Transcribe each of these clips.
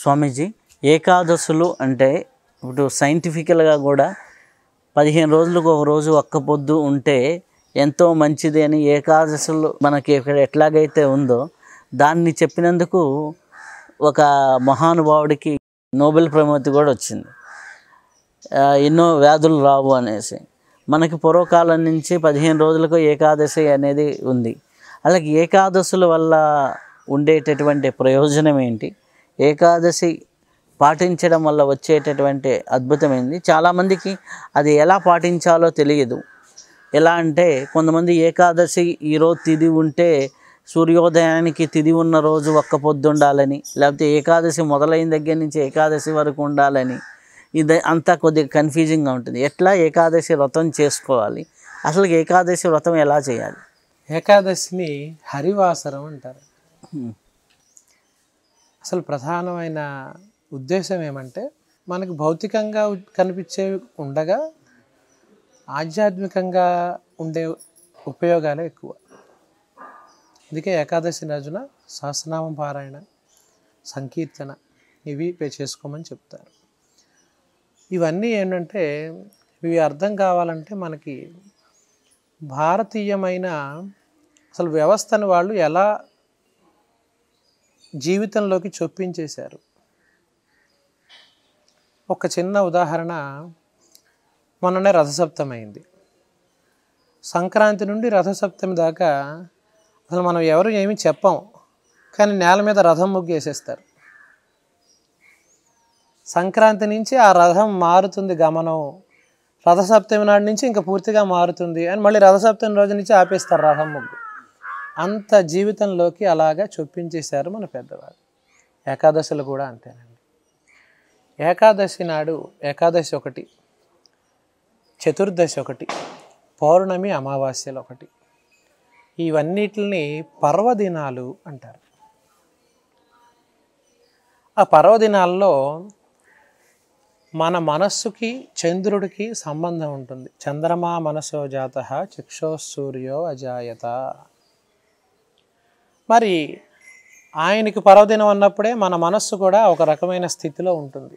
స్వామీజీ, ఏకాదశులు అంటే ఇప్పుడు సైంటిఫికల్గా కూడా 15 రోజులకు ఒక రోజు ఒక్క పొద్దు ఉంటే ఎంతో మంచిది అని ఏకాదశులు మనకి ఇక్కడ ఎట్లాగైతే ఉందో దాన్ని చెప్పినందుకు ఒక మహానుభావుడికి నోబెల్ ప్రమోతి కూడా వచ్చింది. ఎన్నో వ్యాధులు రావు అనేసి. మనకి పూర్వకాలం నుంచి 15 రోజులకు ఏకాదశి అనేది ఉంది. అలాగే ఏకాదశుల వల్ల ఉండేటటువంటి ప్రయోజనం ఏంటి, ఏకాదశి పాటించడం వల్ల వచ్చేటటువంటి అద్భుతమైంది. చాలామందికి అది ఎలా పాటించాలో తెలియదు. ఎలా అంటే కొంతమంది ఏకాదశి ఈరోజు తిథి ఉంటే సూర్యోదయానికి తిథి ఉన్న రోజు ఒక్క పొద్దు ఉండాలని, లేకపోతే ఏకాదశి మొదలైన దగ్గర నుంచి ఏకాదశి వరకు ఉండాలని, ఇది అంతా కొద్దిగా కన్ఫ్యూజింగ్గా ఉంటుంది. ఎట్లా ఏకాదశి వ్రతం చేసుకోవాలి, అసలు ఏకాదశి వ్రతం ఎలా చేయాలి? ఏకాదశిని హరివాసరం అంటారు. అసలు ప్రధానమైన ఉద్దేశం ఏమంటే మనకు భౌతికంగా కనిపించేవి ఉండగా ఆధ్యాత్మికంగా ఉండే ఉపయోగాలే ఎక్కువ. అందుకే ఏకాదశి రోజున సహస్రనామం పారాయణ, సంకీర్తన ఇవి చేసుకోమని చెప్తారు. ఇవన్నీ ఏంటంటే ఇవి అర్థం కావాలంటే మనకి భారతీయమైన అసలు వ్యవస్థను వాళ్ళు ఎలా జీవితంలోకి చొప్పించేశారు. ఒక చిన్న ఉదాహరణ, మొన్ననే రథసప్తమి అయింది. సంక్రాంతి నుండి రథసప్తమి దాకా అసలు మనం ఎవరు ఏమీ చెప్పం, కానీ నేల మీద రథం ముగ్గు వేసేస్తారు. సంక్రాంతి నుంచి ఆ రథం మారుతుంది గమనం, రథసప్తమి నాడు నుంచి ఇంకా పూర్తిగా మారుతుంది అని మళ్ళీ రథసప్తమి రోజు నుంచి ఆపేస్తారు రథం ముగ్గు. అంత జీవితంలోకి అలాగా చొప్పించేశారు మన పెద్దవాళ్ళు. ఏకాదశులు కూడా అంతేనండి. ఏకాదశి నాడు ఏకాదశి ఒకటి, చతుర్దశి ఒకటి, పౌర్ణమి అమావాస్యలు ఒకటి, ఇవన్నిటిని పర్వదినాలు అంటారు. ఆ పర్వదినాల్లో మన మనస్సుకి చంద్రుడికి సంబంధం ఉంటుంది. చంద్రమా మనసో జాతః చక్షో సూర్యో అజాయత. మరి ఆయనకి పర్వదినం అన్నప్పుడే మన మనస్సు కూడా ఒక రకమైన స్థితిలో ఉంటుంది.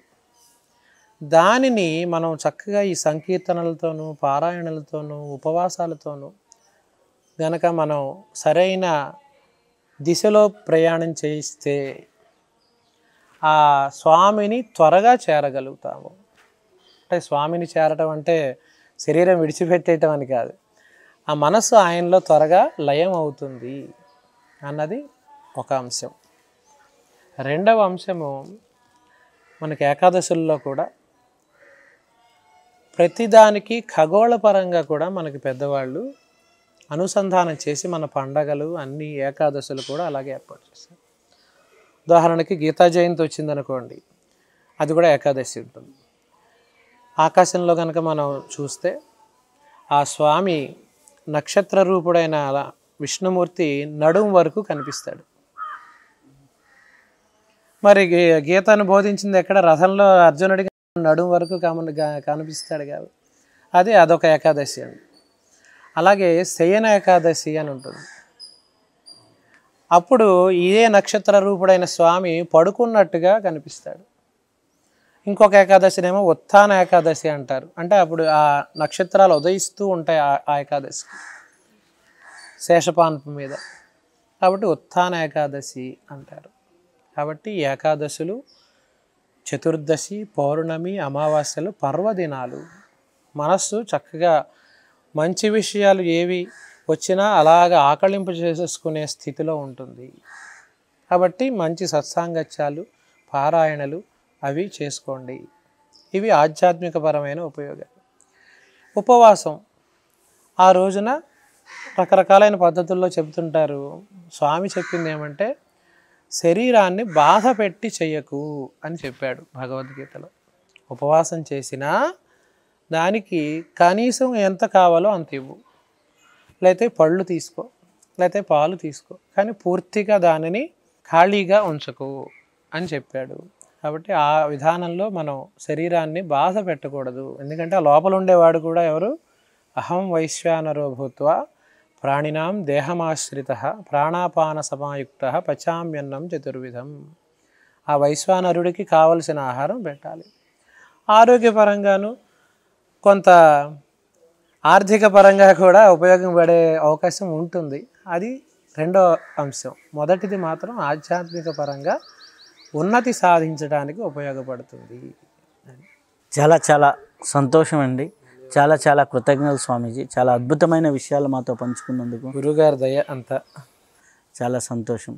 దానిని మనం చక్కగా ఈ సంకీర్తనలతోనూ పారాయణలతోనూ ఉపవాసాలతోనూ గనక మనం సరైన దిశలో ప్రయాణం చేయిస్తే ఆ స్వామిని త్వరగా చేరగలుగుతాము. అంటే స్వామిని చేరటం అంటే శరీరం విడిచిపెట్టేయటం అని కాదు, ఆ మనస్సు ఆయనలో త్వరగా లయం అవుతుంది అన్నది ఒక అంశం. రెండవ అంశము, మనకి ఏకాదశుల్లో కూడా ప్రతిదానికి ఖగోళపరంగా కూడా మనకి పెద్దవాళ్ళు అనుసంధానం చేసి మన పండగలు అన్ని ఏకాదశులు కూడా అలాగే ఏర్పాటు చేస్తారు. ఉదాహరణకి గీతా జయంతి వచ్చిందనుకోండి, అది కూడా ఏకాదశి ఉంటుంది. ఆకాశంలో కనుక మనం చూస్తే ఆ స్వామి నక్షత్ర రూపుడైన విష్ణుమూర్తి నడుం వరకు కనిపిస్తాడు. మరి గీతను బోధించింది ఎక్కడ? రథంలో అర్జునుడికి నడుం వరకు కనిపిస్తాడు కాబట్టి అదొక ఏకాదశి అండి. అలాగే శయన ఏకాదశి అని ఉంటుంది. అప్పుడు ఇదే నక్షత్ర రూపుడైన స్వామి పడుకున్నట్టుగా కనిపిస్తాడు. ఇంకొక ఏకాదశినేమో ఉత్థాన ఏకాదశి అంటారు. అంటే అప్పుడు ఆ నక్షత్రాలు ఉదయిస్తూ ఉంటాయి ఆ ఏకాదశి శేషపాన్పు మీద, కాబట్టి ఉత్థాన ఏకాదశి అంటారు. కాబట్టి ఏకాదశులు, చతుర్దశి, పౌర్ణమి, అమావాస్యలు పర్వదినాలు. మనస్సు చక్కగా మంచి విషయాలు ఏవి వచ్చినా అలాగ ఆకళింపు చేసేసుకునే స్థితిలో ఉంటుంది. కాబట్టి మంచి సత్సాంగత్యాలు, పారాయణలు అవి చేసుకోండి. ఇవి ఆధ్యాత్మికపరమైన ఉపయోగాలు. ఉపవాసం ఆ రోజున రకరకాలైన పద్ధతుల్లో చెబుతుంటారు. స్వామి చెప్పింది ఏమంటే శరీరాన్ని బాధ పెట్టి చెయ్యకు అని చెప్పాడు భగవద్గీతలో. ఉపవాసం చేసినా దానికి కనీసం ఎంత కావాలో అంత ఇవ్వు, లేకపోతే పళ్ళు తీసుకో, లేకపోతే పాలు తీసుకో, కానీ పూర్తిగా దానిని ఖాళీగా ఉంచకు అని చెప్పాడు. కాబట్టి ఆ విధానంలో మనం శరీరాన్ని బాధ పెట్టకూడదు. ఎందుకంటే ఆ లోపల ఉండేవాడు కూడా ఎవరు? అహం వైశ్వానరో భూత్వా ప్రాణినాం దేహమాశ్రిత ప్రాణాపాన సమాయుక్త పచామ్యన్నం చతుర్విధం. ఆ వైశ్వానరుడికి కావలసిన ఆహారం పెట్టాలి. ఆరోగ్యపరంగాను కొంత ఆర్థిక పరంగా కూడా ఉపయోగపడే అవకాశం ఉంటుంది. అది రెండో అంశం. మొదటిది మాత్రం ఆధ్యాత్మిక పరంగా ఉన్నతి సాధించడానికి ఉపయోగపడుతుంది. చాలా చాలా సంతోషం అండి. చాలా చాలా కృతజ్ఞతలు స్వామీజీ. చాలా అద్భుతమైన విషయాలు మాతో పంచుకున్నందుకు గురుగారి దయ అంతా. చాలా సంతోషం.